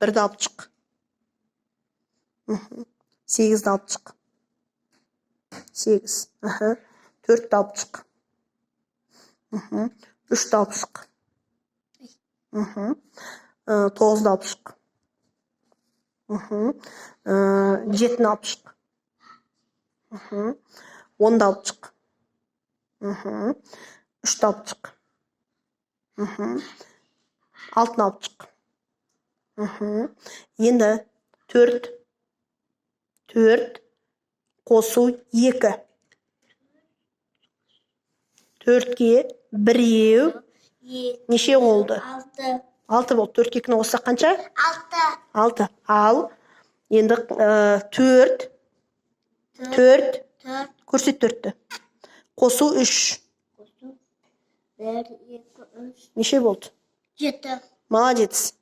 Бірді алып шық. 8-ді алып шық. 8. 4-ді алып шық. 3-ді алып шық. 9-ды алып шық. 7-ні алып шық. 10-ды алып шық. 3-ді алып шық. 6-ны алып шық. Енді 4 қосу 2. 4-ге біреу неше болды? 6 болды. 4-ге 2-ні қоссақ қанша? 6. Ал енді 4 көрсет 4-ті. Қосу 3. 1, 2, 3. Неше болды? 7. Молодец.